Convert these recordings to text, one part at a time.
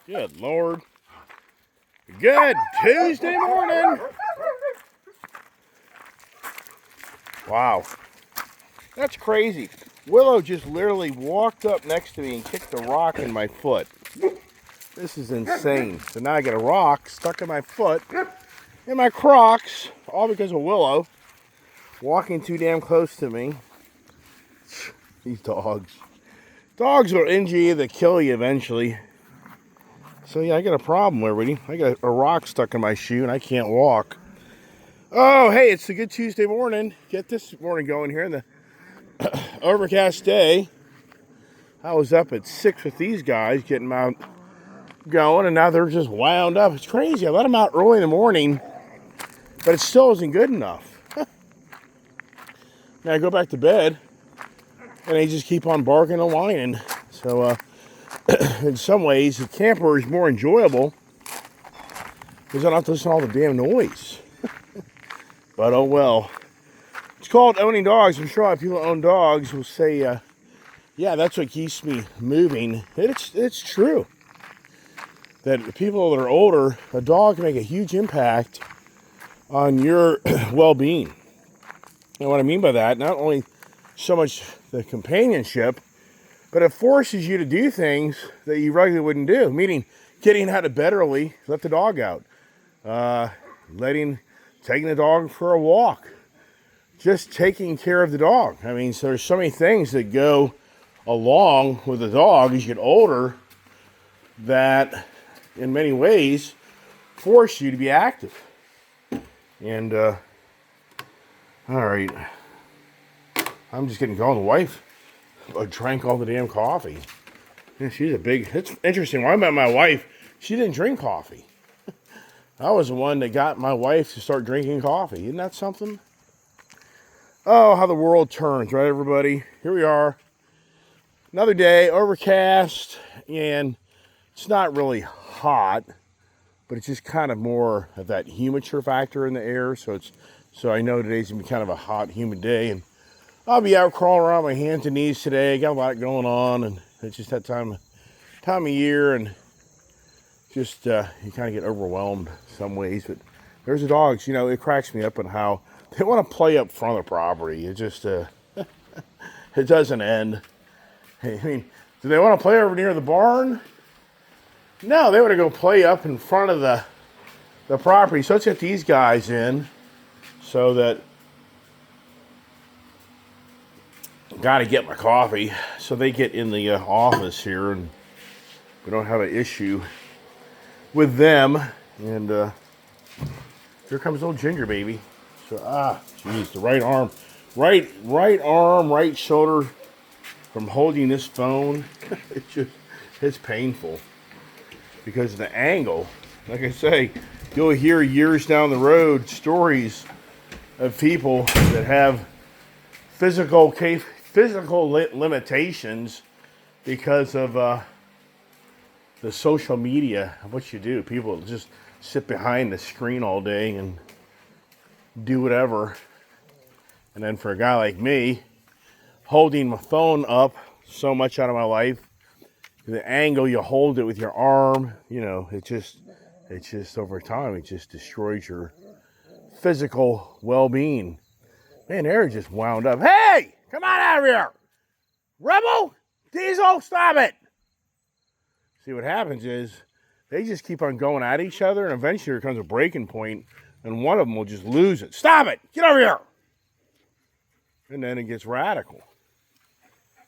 Good Lord. Good Tuesday morning. Wow. That's crazy. Willow just literally walked up next to me and kicked a rock in my foot. This is insane. So now I got a rock stuck in my foot, in my Crocs, all because of Willow walking too damn close to me. These dogs. Dogs will injure you, they kill you eventually. So yeah, I got a problem, everybody. I got a rock stuck in my shoe and I can't walk. Oh, hey, it's a good Tuesday morning. Get this morning going here in the overcast day. I was up at 6 with these guys, getting them out going, and now they're just wound up. It's crazy. I let them out early in the morning, but it still isn't good enough. Now I go back to bed, and they just keep on barking and whining. So, in some ways, the camper is more enjoyable because I don't have to listen to all the damn noise. But oh well. It's called owning dogs. I'm sure a lot of people who own dogs will say, yeah, that's what keeps me moving. It's true. That people that are older, a dog can make a huge impact on your well-being. And what I mean by that, not only so much the companionship, but it forces you to do things that you regularly wouldn't do. Meaning, getting out of bed early, let the dog out. Taking the dog for a walk. Just taking care of the dog. I mean, so there's so many things that go along with the dog as you get older that in many ways force you to be active. And all right, I'm just getting going. The wife drank all the damn coffee. Yeah, it's interesting. When I met my wife, she didn't drink coffee. I was the one that got my wife to start drinking coffee. Isn't that something? Oh, how the world turns, right, everybody? Here we are. Another day, overcast, and it's not really hot, but it's just kind of more of that humidity factor in the air. So I know today's gonna be kind of a hot, humid day, and I'll be out crawling around my hands and knees today. Got a lot going on, and it's just that time of year, and just you kind of get overwhelmed some ways. But there's the dogs. You know, it cracks me up on how they want to play up front of the property. It just it doesn't end. I mean, do they want to play over near the barn? No, they want to go play up in front of the property. So let's get these guys in so that got to get my coffee. So they get in the office here and we don't have an issue with them. And here comes old Ginger baby. So, geez, the right arm, right shoulder from holding this phone. It's painful. Because of the angle. Like I say, you'll hear years down the road stories of people that have physical limitations because of the social media of what you do. People just sit behind the screen all day and do whatever. And then for a guy like me, holding my phone up so much out of my life, the angle you hold it with your arm, you know, it just over time, it just destroys your physical well-being. Man, they're just wound up. Hey, come on out of here. Rebel, Diesel, stop it. See, what happens is they just keep on going at each other, and eventually there comes a breaking point, and one of them will just lose it. Stop it. Get over here. And then it gets radical.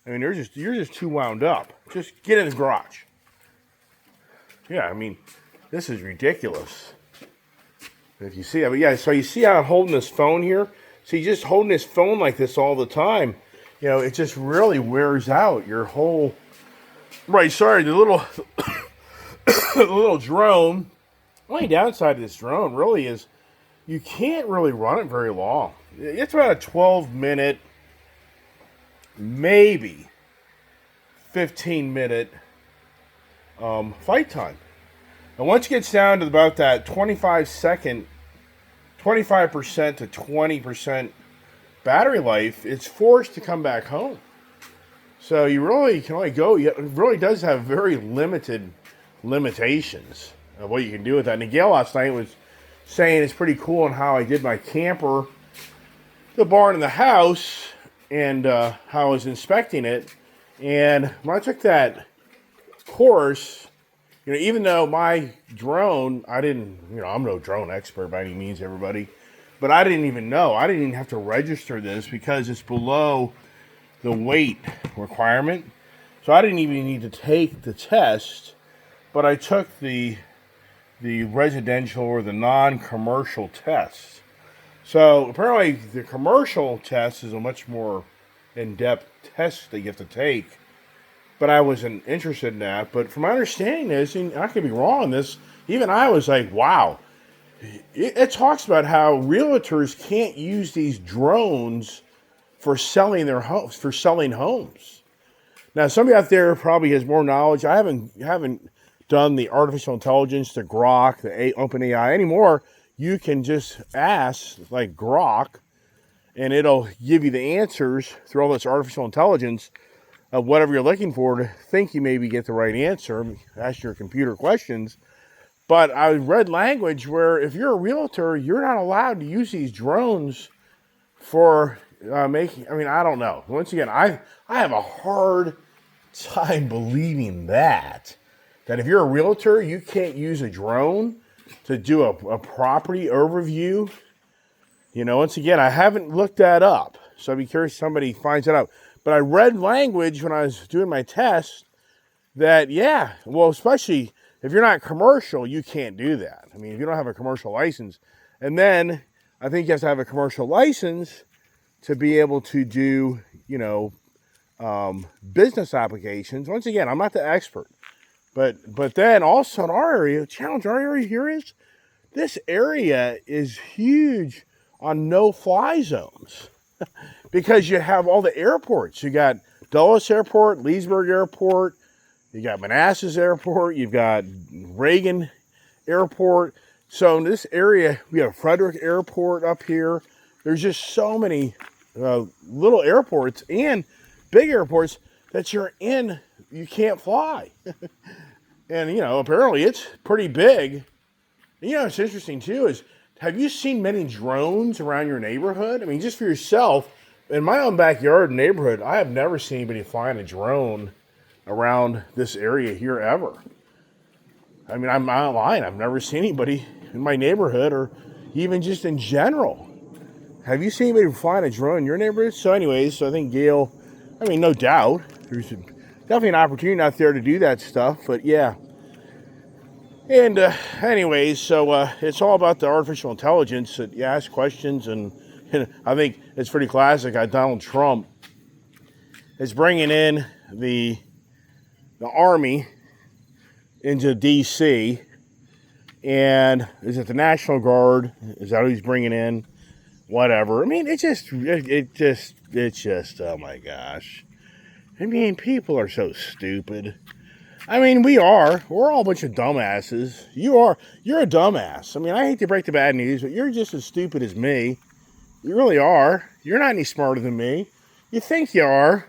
I mean, you're just too wound up. Just get in the garage. Yeah, I mean, this is ridiculous. If you see that, but yeah, so you see how I'm holding this phone here? See, just holding this phone like this all the time, you know, it just really wears out your whole. Right, sorry, the little the little drone. The only downside of this drone really is you can't really run it very long. It's about a 12-minute, maybe 15-minute flight time. And once it gets down to about that 25% to 20% battery life, it's forced to come back home. So you really can only go, it really does have very limited limitations of what you can do with that. And Gail last night was saying it's pretty cool on how I did my camper, the barn and the house, and how I was inspecting it. And when I took that course, even though my drone, I didn't, I'm no drone expert by any means, everybody, but I didn't even know. I didn't even have to register this because it's below the weight requirement. So I didn't even need to take the test, but I took the residential or the non-commercial test. So apparently the commercial test is a much more in-depth test that you have to take. But I wasn't interested in that. But from my understanding is, and I could be wrong on this, even I was like, wow. It talks about how realtors can't use these drones for selling their homes, for selling homes. Now, somebody out there probably has more knowledge. I haven't done the artificial intelligence, the Grok, the OpenAI anymore. You can just ask like Grok, and it'll give you the answers through all this artificial intelligence of whatever you're looking for to think you maybe get the right answer. Ask your computer questions. But I read language where if you're a realtor, you're not allowed to use these drones for making. I mean, I don't know. Once again, I have a hard time believing that if you're a realtor, you can't use a drone to do a property overview. Once again, I haven't looked that up, so I'd be curious if somebody finds that out. But I read language when I was doing my test that, yeah, well, especially if you're not commercial, you can't do that. I mean, if you don't have a commercial license. And then I think you have to have a commercial license to be able to do, business applications. Once again, I'm not the expert. But then also in our area, the challenge in our area here is this area is huge on no-fly zones because you have all the airports. You got Dulles Airport, Leesburg Airport, you got Manassas Airport, you've got Reagan Airport. So in this area, we have Frederick Airport up here. There's just so many little airports and big airports that you can't fly. And, apparently it's pretty big. And, what's interesting too is, have you seen many drones around your neighborhood? I mean, just for yourself, in my own backyard neighborhood, I have never seen anybody flying a drone around this area here ever. I mean, I'm not lying. I've never seen anybody in my neighborhood or even just in general. Have you seen anybody flying a drone in your neighborhood? So anyways, so I think Gail, no doubt, there's definitely an opportunity out there to do that stuff, but yeah. And anyways, so it's all about the artificial intelligence that you ask questions, and I think it's pretty classic. Donald Trump is bringing in the Army into D.C., and is it the National Guard? Is that who he's bringing in? Whatever. I mean, it's just, oh my gosh. I mean, people are so stupid. I mean, we're all a bunch of dumbasses. You're a dumbass. I mean, I hate to break the bad news, but you're just as stupid as me. You really are. You're not any smarter than me. You think you are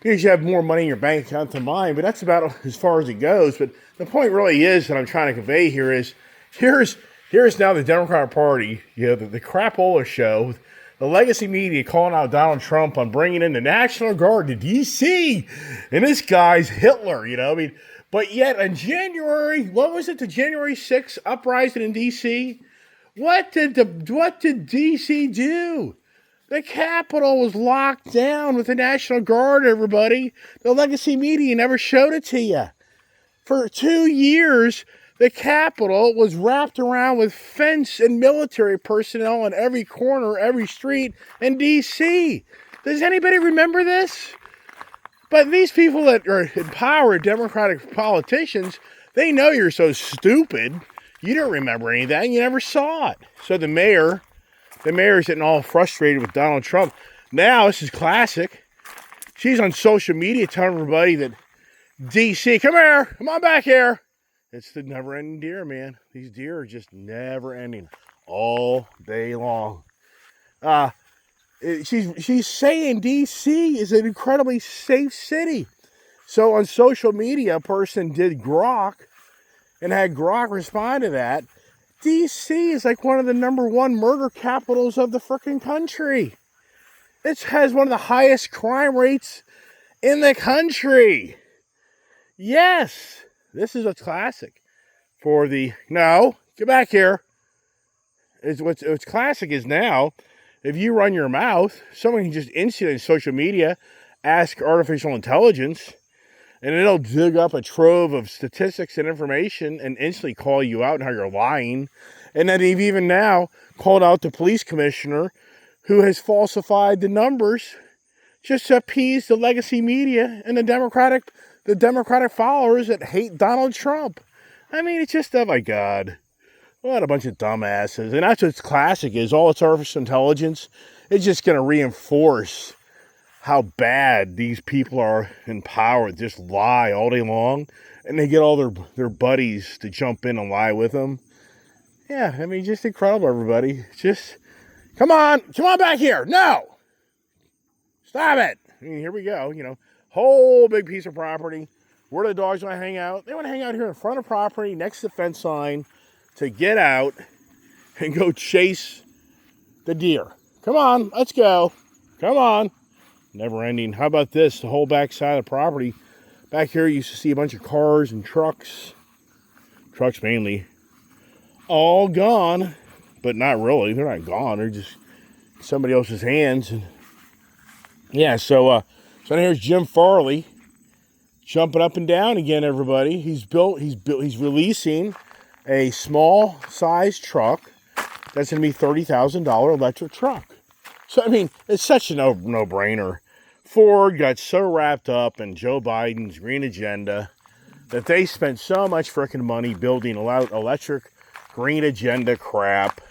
because you have more money in your bank account than mine, but that's about as far as it goes. But the point really is that I'm trying to convey here is, here's now the Democratic Party, the crapola show, the legacy media calling out Donald Trump on bringing in the National Guard to D.C. And this guy's Hitler, I mean, but yet in January, what was it, the January 6th uprising in D.C.? What did D.C. do? The Capitol was locked down with the National Guard, everybody. The legacy media never showed it to you. For 2 years, the Capitol was wrapped around with fence and military personnel on every corner, every street in D.C. Does anybody remember this? But these people that are in power, Democratic politicians, they know you're so stupid. You don't remember any of that, and you never saw it. So the mayor's getting all frustrated with Donald Trump. Now, this is classic. She's on social media telling everybody that D.C., come on back here. It's the never-ending deer, man. These deer are just never-ending all day long. She's saying D.C. is an incredibly safe city. So on social media, a person did Grok and had Grok respond to that. D.C. is like one of the #1 murder capitals of the freaking country. It has one of the highest crime rates in the country. Yes, this is a classic for the... No, get back here. What's classic is now, if you run your mouth, someone can just instantly on social media ask artificial intelligence, and it'll dig up a trove of statistics and information and instantly call you out on how you're lying. And then they've even now called out the police commissioner who has falsified the numbers just to appease the legacy media and the Democratic followers that hate Donald Trump. I mean, it's just, oh my God. What a bunch of dumbasses. And that's what's classic is all its artificial intelligence. It's just going to reinforce how bad these people are in power. Just lie all day long. And they get all their buddies to jump in and lie with them. Yeah, I mean, just incredible, everybody. Just, come on back here. No. Stop it. I mean, here we go. Whole big piece of property. Where do the dogs want to hang out? They want to hang out here in front of property next to the fence line to get out and go chase the deer. Come on, let's go. Come on. Never ending. How about this? The whole back side of the property. Back here, you used to see a bunch of cars and trucks. Trucks mainly. All gone, but not really. They're not gone. They're just somebody else's hands. And yeah, so here's Jim Farley jumping up and down again, everybody. He's releasing a small size truck that's going to be $30,000 electric truck. So, I mean, it's such a no-brainer. Ford got so wrapped up in Joe Biden's green agenda that they spent so much freaking money building electric green agenda crap.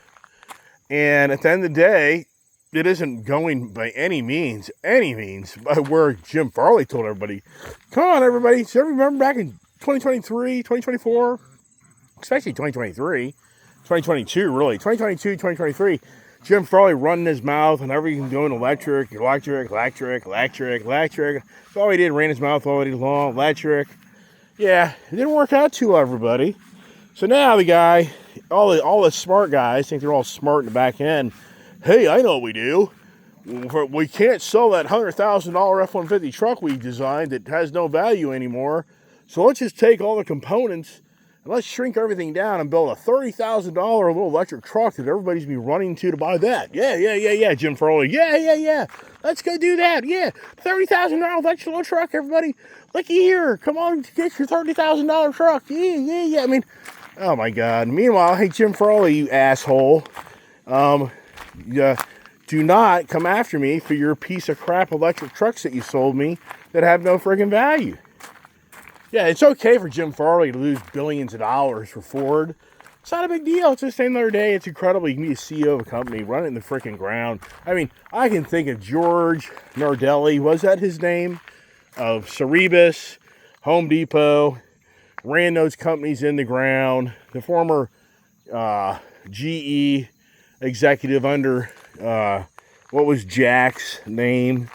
And at the end of the day, it isn't going by any means by where Jim Farley told everybody, come on, everybody. So remember back in 2023, 2024, especially 2023, 2022, really, 2022, 2023, Jim Farley running his mouth and everything going electric. That's all he did, ran his mouth all day long, electric. Yeah, it didn't work out too well, everybody. So now the guy, all the smart guys think they're all smart in the back end. Hey, I know what we do. We can't sell that $100,000 F-150 truck we designed that has no value anymore. So let's just take all the components and let's shrink everything down and build a $30,000 little electric truck that everybody's going to be running to buy that. Yeah, Jim Farley. Yeah. Let's go do that. Yeah, $30,000 electric little truck, everybody. Looky here. Come on, get your $30,000 truck. Yeah. I mean, oh my God. Meanwhile, hey, Jim Farley, you asshole. Do not come after me for your piece of crap electric trucks that you sold me that have no friggin' value. Yeah, it's okay for Jim Farley to lose billions of dollars for Ford. It's not a big deal. It's just another day. It's incredible. You can be a CEO of a company, run it in the freaking ground. I mean, I can think of George Nardelli. Was that his name? Of Cerebus, Home Depot, ran those companies in the ground. The former GE executive under, what was Jack's name?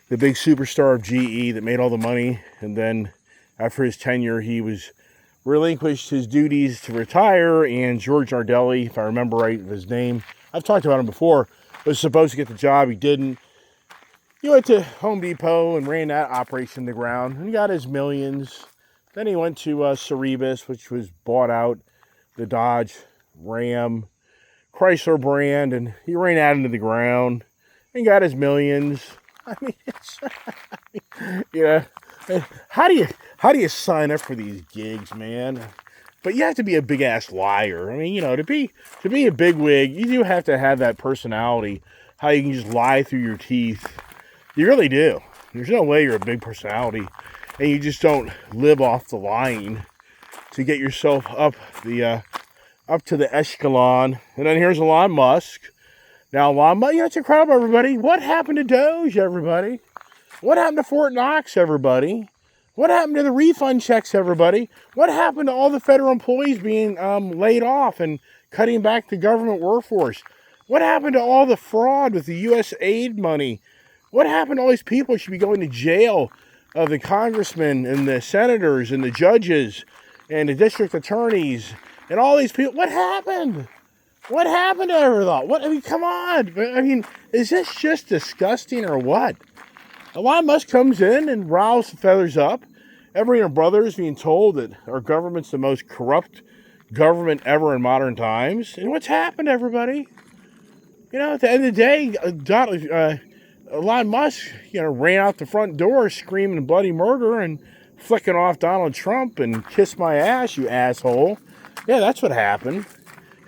The big superstar of GE that made all the money. And then after his tenure, he was relinquished his duties to retire. And George Nardelli, if I remember right his name, I've talked about him before, was supposed to get the job. He didn't. He went to Home Depot and ran that operation to the ground and got his millions. Then he went to Cerebus, which was bought out, the Dodge Ram Chrysler brand, and he ran that into the ground and got his millions. I mean, how do you sign up for these gigs, man? But you have to be a big ass liar. I mean, to be a bigwig, you do have to have that personality. How you can just lie through your teeth. You really do. There's no way you're a big personality and you just don't live off the lying to get yourself up to the echelon. And then here's Elon Musk. Now, Elon Musk, it's incredible, everybody. What happened to Doge, everybody? What happened to Fort Knox, everybody? What happened to the refund checks, everybody? What happened to all the federal employees being laid off and cutting back the government workforce? What happened to all the fraud with the U.S. aid money? What happened to all these people who should be going to jail? Of the congressmen and the senators and the judges and the district attorneys and all these people. What happened? What happened to everything? What? I mean, come on. I mean, is this just disgusting or what? Elon Musk comes in and riles the feathers up. Every brother is being told that our government's the most corrupt government ever in modern times. And what's happened to everybody? You know, at the end of the day, Elon Musk, ran out the front door screaming bloody murder and flicking off Donald Trump and kiss my ass, you asshole. Yeah, that's what happened.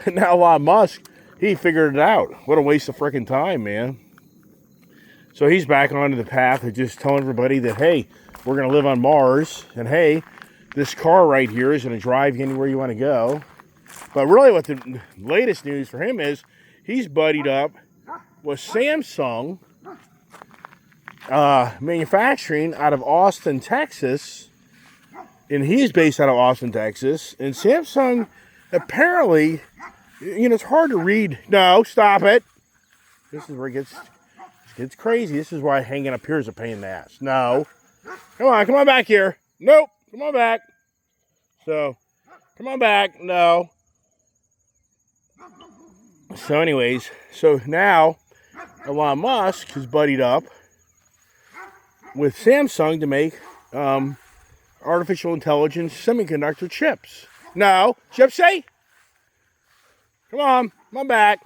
And now Elon Musk, he figured it out. What a waste of freaking time, man. So he's back onto the path of just telling everybody that, hey, we're going to live on Mars. And hey, this car right here is going to drive you anywhere you want to go. But really what the latest news for him is, he's buddied up with Samsung manufacturing out of Austin, Texas. And he's based out of Austin, Texas. And Samsung apparently, it's hard to read. No, stop it. This is where it gets crazy. This is why hanging up here is a pain in the ass. No. Come on back here. Nope. Come on back. So, come on back. No. So anyways, so now Elon Musk has buddied up with Samsung to make artificial intelligence semiconductor chips. No, Gypsy? Come on back.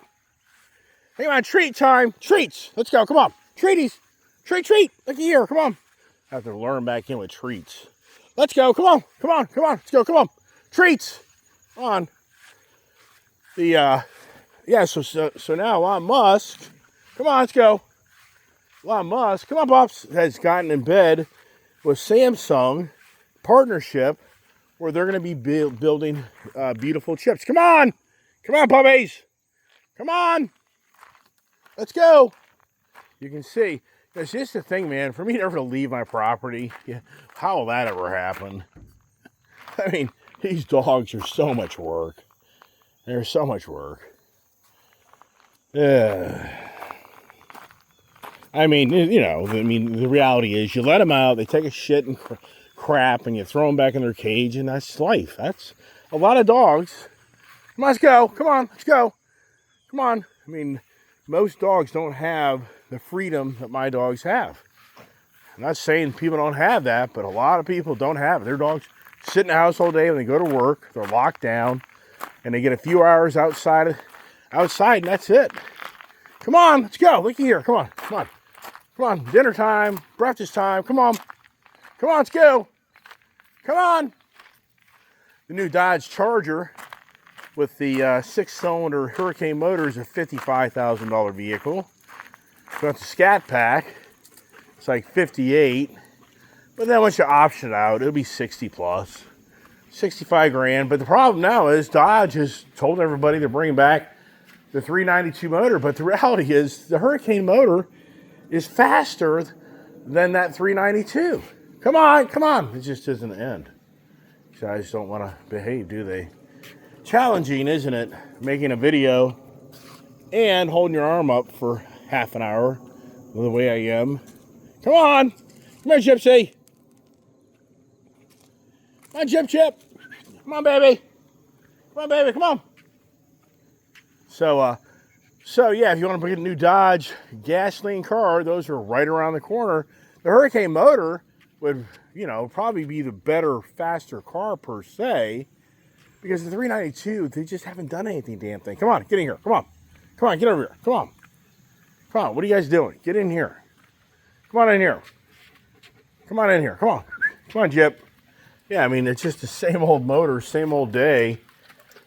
Hey, come on, treat time. Treats. Let's go, come on. Treaties. Treat. Look here, come on. I have to learn back in with treats. Let's go, come on. Let's go, come on. Treats. Come on. So now Elon Musk, come on, let's go. Elon Musk, come on, Pops, has gotten in bed with Samsung partnership where they're going to be building beautiful chips. Come on, puppies. Come on. Let's go. You can see, it's just the thing, man, for me never to leave my property, how will that ever happen? I mean, these dogs are so much work. They're so much work. I mean, the reality is you let them out, they take a shit and crap, and you throw them back in their cage, and that's life. That's a lot of dogs. Come on, let's go. Come on, let's go. Come on. I mean, most dogs don't have the freedom that my dogs have. I'm not saying people don't have that, but a lot of people don't have it. Their dogs sit in the house all day when they go to work. They're locked down, and they get a few hours outside, and that's it. Come on, let's go. Looky here. Come on. Dinner time, breakfast time. Come on, let's go. Come on. The new Dodge Charger with the 6-cylinder Hurricane motor is a $55,000 vehicle. Got the Scat Pack. It's like $58,000. But then once you option it out, it'll be $60,000 plus. $65,000. But the problem now is Dodge has told everybody they're bringing back the 392 motor. But the reality is the Hurricane motor is faster than that 392. Come on. It just doesn't end. These guys don't want to behave, do they? Challenging, isn't it? Making a video and holding your arm up for half an hour the way I am. Come on. Come here, Gypsy. Come on, Chip. Come on, baby. Come on. So yeah, if you want to get a new Dodge gasoline car, those are right around the corner. The Hurricane motor would, probably be the better, faster car per se, because the 392, they just haven't done anything damn thing. Come on, get in here. Come on, get over here. Come on, what are you guys doing? Get in here. Come on in here. Come on, Jip. Yeah, I mean, it's just the same old motor, same old day.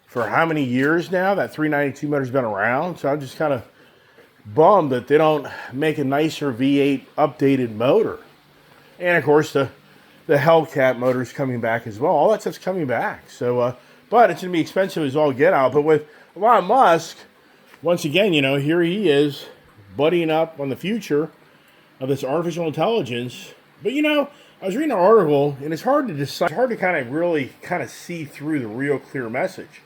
For how many years now that 392 motor's been around? So I'm just kind of bummed that they don't make a nicer V8 updated motor. And of course, the Hellcat motor's coming back as well. All that stuff's coming back. So, but it's going to be expensive as all get out. But with Elon Musk, once again, here he is buddying up on the future of this artificial intelligence. But I was reading an article, and it's hard to decide. It's hard to really see through the real clear message.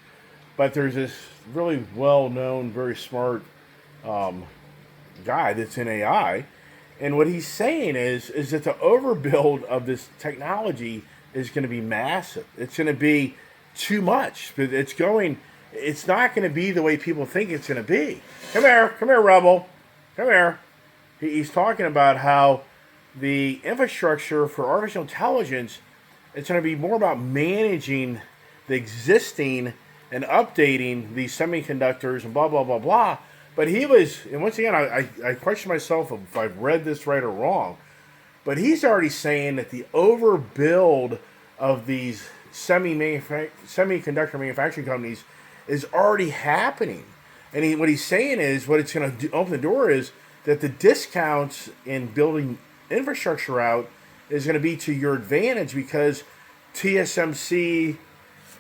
But there's this really well-known, very smart guy that's in AI. And what he's saying is that the overbuild of this technology is going to be massive. It's going to be too much. But it's not going to be the way people think it's going to be. Come here, Rebel. Come here. He's talking about how the infrastructure for artificial intelligence, it's going to be more about managing the existing and updating these semiconductors and blah, blah, blah, blah. But and once again, I question myself if I've read this right or wrong, but he's already saying that the overbuild of these semiconductor manufacturing companies is already happening. And what he's saying is, what it's going to open the door is that the discounts in building infrastructure out is going to be to your advantage, because TSMC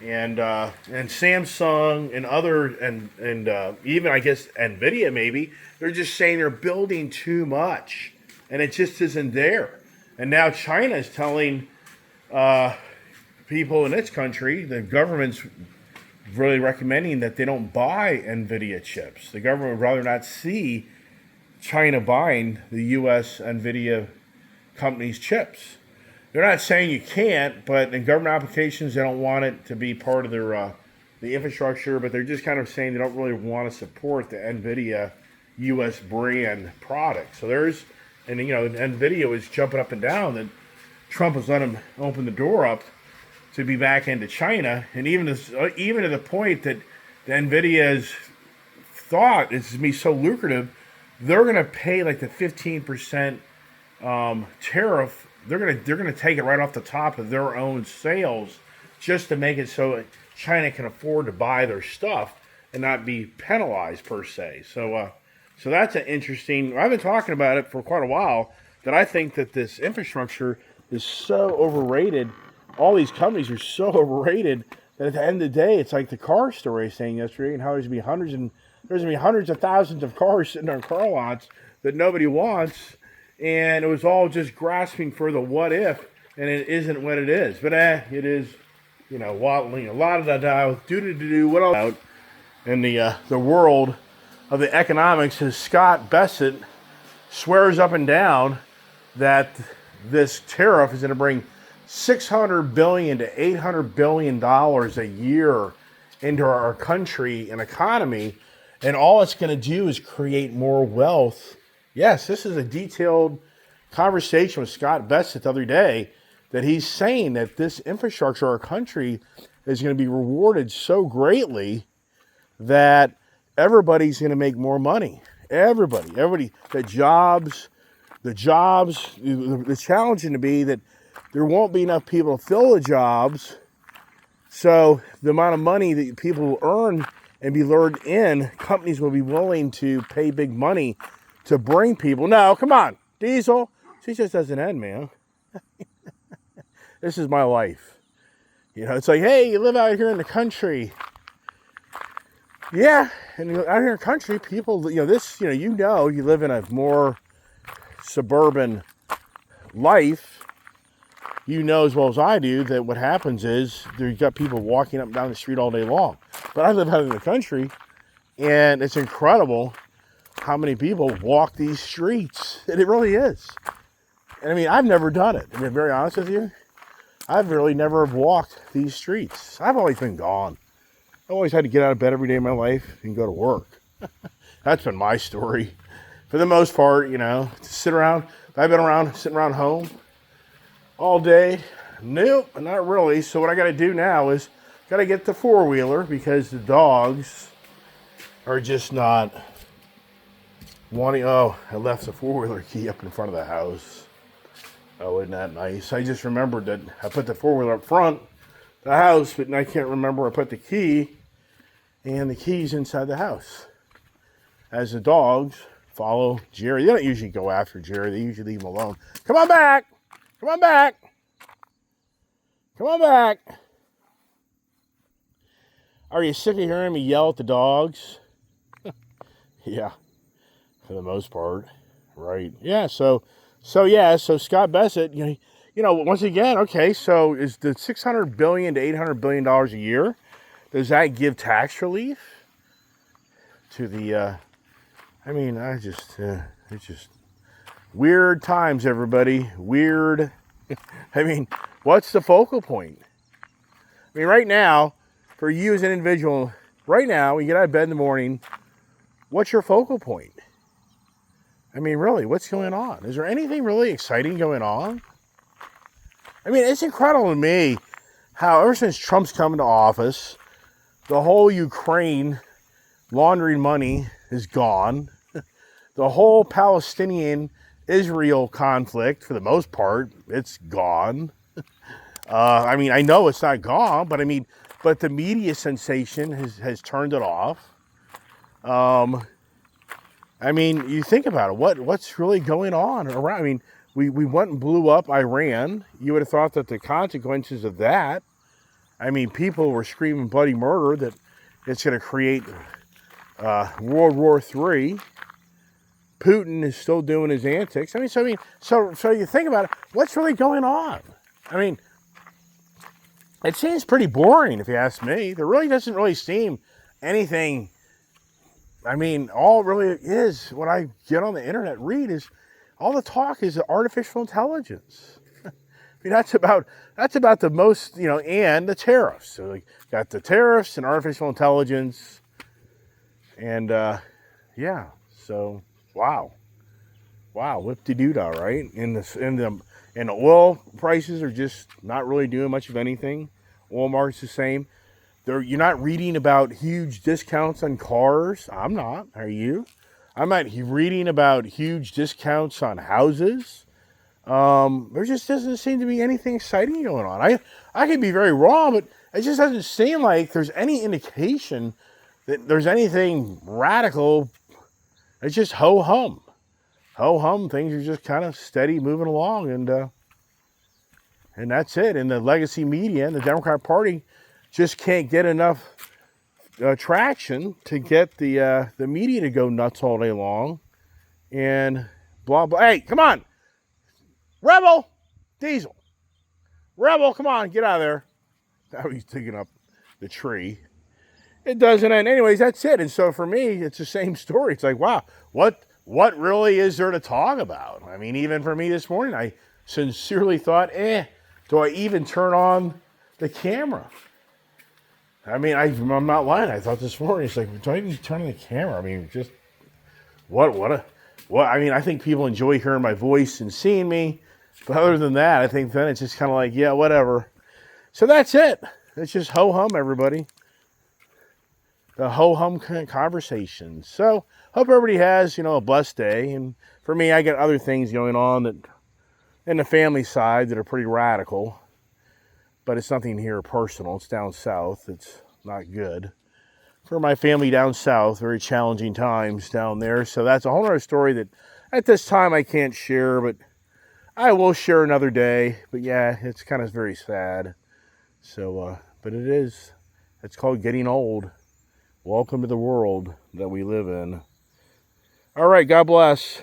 and Samsung and other and even I guess Nvidia, maybe they're just saying they're building too much and it just isn't there. And now China is telling people in its country, the government's really recommending that they don't buy Nvidia chips. The government would rather not see China buying the U.S. Nvidia company's chips. They're not saying you can't, but in government applications, they don't want it to be part of their the infrastructure, but they're just kind of saying they don't really want to support the NVIDIA U.S. brand product. So NVIDIA was jumping up and down that Trump was letting them open the door up to be back into China, and even to the point that the NVIDIA's thought it's going to be so lucrative, they're going to pay like the 15% tariff. They're gonna take it right off the top of their own sales just to make it so China can afford to buy their stuff and not be penalized per se. So that's an interesting. I've been talking about it for quite a while, that I think that this infrastructure is so overrated. All these companies are so overrated that at the end of the day, it's like the car story I was saying yesterday, and how there's gonna be hundreds of thousands of cars sitting on car lots that nobody wants. And it was all just grasping for the what if, and it isn't what it is. But it is, a lot of that do what else out in the world of the economics is Scott Besset swears up and down that this tariff is going to bring $600 billion to $800 billion a year into our country and economy, and all it's going to do is create more wealth. Yes, this is a detailed conversation with Scott Besset the other day, that he's saying that this infrastructure, our country, is going to be rewarded so greatly that everybody's going to make more money. Everybody, the jobs, the challenge going to be that there won't be enough people to fill the jobs. So the amount of money that people will earn and be lured in, companies will be willing to pay big money to bring people. No, come on, Diesel. She just doesn't end, man. This is my life. It's like, hey, you live out here in the country. Yeah, and out here in the country, people, you live in a more suburban life. You know as well as I do that what happens is you've got people walking up and down the street all day long. But I live out in the country, and it's incredible how many people walk these streets. And it really is. And I've never done it. To be very honest with you, I've really never walked these streets. I've always been gone. I've always had to get out of bed every day of my life and go to work. That's been my story. For the most part, to sit around. I've been sitting around home all day. Nope, not really. So what I got to do now is got to get the four-wheeler, because the dogs are just not wanting. Oh, I left the four-wheeler key up in front of the house. Oh, isn't that nice? I just remembered that I put the four-wheeler up front of the house, but I can't remember where I put the key, and the key's inside the house. As the dogs follow Jerry. They don't usually go after Jerry. They usually leave him alone. Come on back! Come on back! Come on back! Are you sick of hearing me yell at the dogs? Yeah, for the most part. Right. Yeah, so Scott Besset, once again, okay, so is the $600 billion to $800 billion a year, does that give tax relief to the I mean, it's just weird times, everybody. Weird. I mean, what's the focal point? I mean, right now, for you as an individual, right now, when you get out of bed in the morning, what's your focal point? I mean, really, what's going on? Is there anything really exciting going on? I mean, it's incredible to me how ever since Trump's come into office, the whole Ukraine laundering money is gone. The whole Palestinian-Israel conflict, for the most part, it's gone. I mean, I know it's not gone, but I mean, but the media sensation has turned it off. I mean, you think about it. What's really going on around? I mean, we went and blew up Iran. You would have thought that the consequences of that, I mean, people were screaming bloody murder, that it's going to create World War III. Putin is still doing his antics. I mean, so you think about it. What's really going on? I mean, it seems pretty boring, if you ask me. There really doesn't really seem anything. I mean, all it really is, when I get on the internet, read, is all the talk is artificial intelligence. I mean, that's about the most, and the tariffs. So we got the tariffs and artificial intelligence, and yeah. So wow, whip-de-doo-dah, right? And the oil prices are just not really doing much of anything. Oil market's the same. You're not reading about huge discounts on cars. I'm not. Are you? I'm not reading about huge discounts on houses. There just doesn't seem to be anything exciting going on. I could be very wrong, but it just doesn't seem like there's any indication that there's anything radical. It's just ho-hum. Ho-hum. Things are just kind of steady moving along, and that's it. And the legacy media and the Democrat Party just can't get enough traction to get the media to go nuts all day long, and blah blah. Hey, come on, Rebel, Diesel, Rebel, come on, get out of there. Now he's digging up the tree. It doesn't end. Anyways, that's it. And so for me, it's the same story. It's like, wow, what really is there to talk about? I mean, even for me this morning, I sincerely thought, do I even turn on the camera? I mean, I'm not lying. I thought this morning, it's like, do I even turn on the camera? I mean, just, what, I mean, I think people enjoy hearing my voice and seeing me. But other than that, I think then it's just kind of like, yeah, whatever. So that's it. It's just ho-hum, everybody. The ho-hum conversations. So, hope everybody has, a blessed day. And for me, I got other things going on that, in the family side, that are pretty radical. But it's nothing here personal. It's down south. It's not good. For my family down south, very challenging times down there. So that's a whole other story that at this time I can't share, but I will share another day. But yeah, it's kind of very sad. So, but it's called getting old. Welcome to the world that we live in. All right, God bless.